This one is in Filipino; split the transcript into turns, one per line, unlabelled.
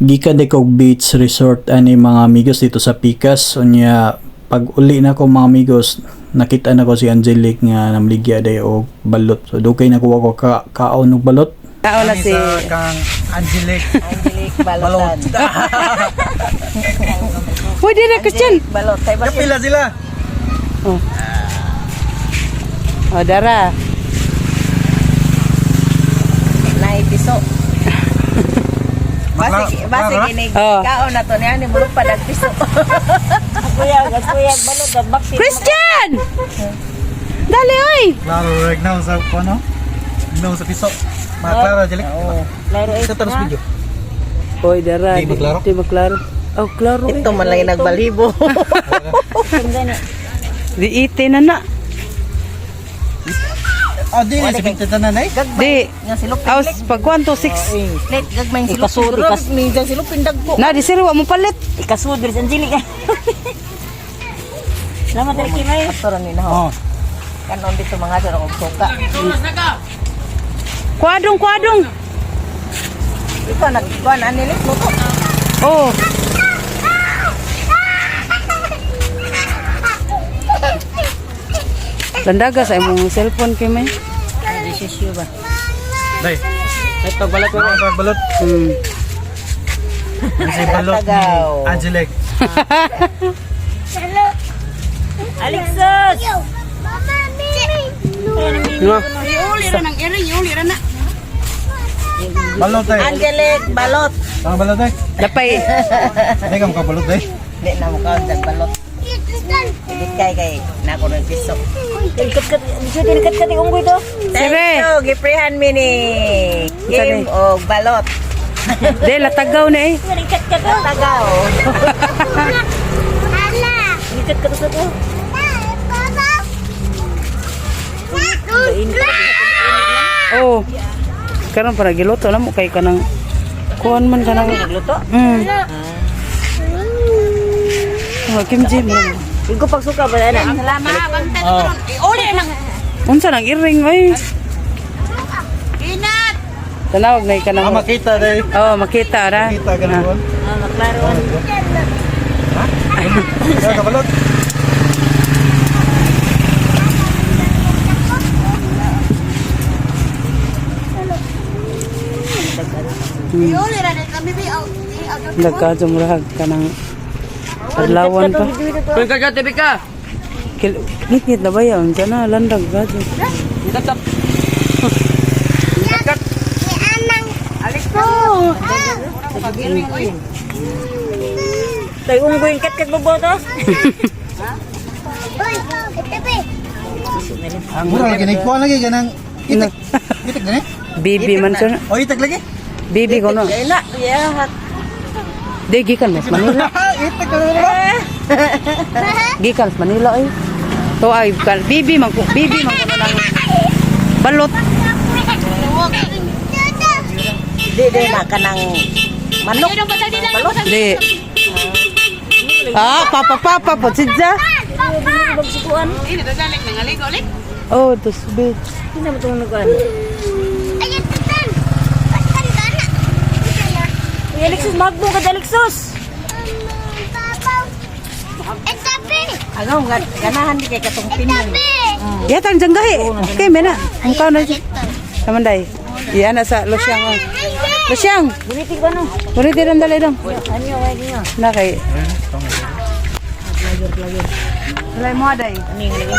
Gikan de kog beach resort ani mga amigos dito sa Picas. Unya pag uli na ko mga amigos, nakita na ko si Angelic nga namligya day og balot. So dugay nakuha ko kaon og balot.
Kaon na si
kang Angelic
Balotan. Hoy dire Christian. Balot kay balot.
Kapila sila.
Oh dara. Nay piso. Basi kinig kaon na to niya ni mulog pa dag piso. Kuya balot dag baksi. Christian! Dali oy.
Klaro reg now sa ano? No sa piso. Klaro Angelic.
Klaro
Sa terus video.
Hoy dara.
Di maklaro?
Di maklaro. Oh, klaro. Ito man lang nagbalibo. Di ite na na.
Di nga si Pintanan ay.
Di. Aos pag 1 to 6.
Let gagmay silop. Minsan silop pindag ko.
Na di sir wa mo palit.
Ikasud sa Angelic. Salamat rin kimay.
Astoran ni na.
Kanon dito mga sir og suka.
Kuadong.
Ito nagkuan anilit mo to.
Oh. Landaga sa imong cellphone kay may.
Desisyo ba?
Day. Ay pagbalot mo. Pagbalot. Si balot ni Angelic.
Hello. Alexis. Mama Mimi. Yuli ra nang iri na.
Balot ay.
Angelic balot.
Ang balot ay.
Lapay.
Day kam ka balot day.
Di na mo ka dag balot. Dikit kay nako ng piso. Dekat unggoy do.
Sire.
Giprehan mi ni game og balot.
De latagaw na eh.
Dekat tagaw. Hala. Dekat ka sa ko.
Oh. Karon para giluto na mo kay kanang kuan man kanang
Nagluto?
Kimchi mo.
Igo pagsuka ba na? Salamat. Uli lang.
Unsa nang iring ay?
Inat.
Tanawag na kanang.
Makita day.
Oh, makita ra.
Kita ganun.
Maklaro.
Kaya ka balot.
Uli ra kami bi.
Nagkajumrahag kanang adlawan pa.
Pagka TV ka.
Ngit na ba yan? Diyan na, landag ka dyan.
Tatap. Alis ko. Tayo unggoy kat boboto.
Ang mura lagi nagkuha lagi ganang itik. Itik gani?
Bibi man siya.
O itik lagi?
Bibi ko no.
Ina, yeah.
Di, gikan mas Manila.
Itik ka.
Gikan mas Manila eh. To ay, bibi man ko lang. Balot.
Di na kanang manok. Balot.
Di. Papa, po sidya.
Ini dadalik nang alig.
Oh, tos bit.
Hindi na matulog kan. Alexis, magbo ka Alexis. Agaw, ganahan di kay katong pinon.
Yatang janggahi. Okay, mena. Ang kaon na dyan. Samanday. Iyan na sa losyang. Losyang.
Bulitik ba no?
Ulit din dali dong.
Anyo, anyo.
Na kay. Walay mo aday.
Ani nga